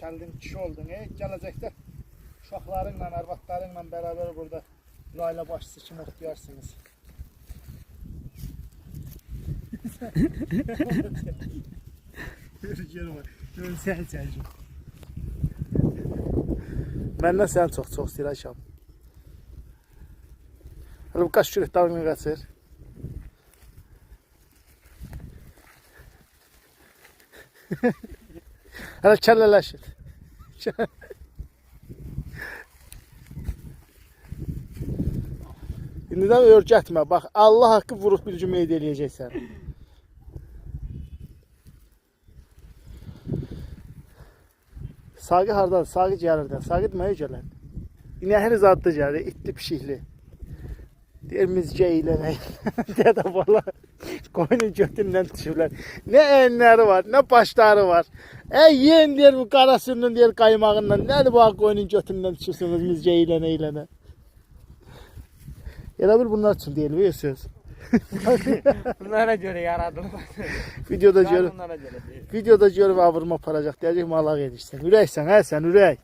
Gəldin, kişi oldun. Gələcəkdə uşaqlarınla, arvadlarınla beraber burada bir aile başçısı kimi otlayarsınız. Sen. Məndən səni çox istəyirəm. Hələ bu qaç kürək dalını qaçır. Hələ kəllələşir. İndidən örgətmə. Bax, Allah haqqı vuruq bir cümlə eləyəcəksən. Saqi hardadır? Saqi gəlirdən. Saqi deməyə gələr. İnəhri zadlı gəlir, itli pişikli. Deyir, mizgə ilə nə? Deyə də valla qoyunun götündən düşürlər. Nə əyinləri var, nə başları var. Yen deyir, bu qarasının deyir, qaymağından. Nədir bu qoyunun götündən düşürsünüz mizgə ilə nə ilə nə? Elə bil bunlar üçün deyil, bu söz. Bunlara göre yaradılmaz. Videoda görüb avırma aparacaq. Deyəcək, malaq edirsən. Ürəksən, hə sən, ürək.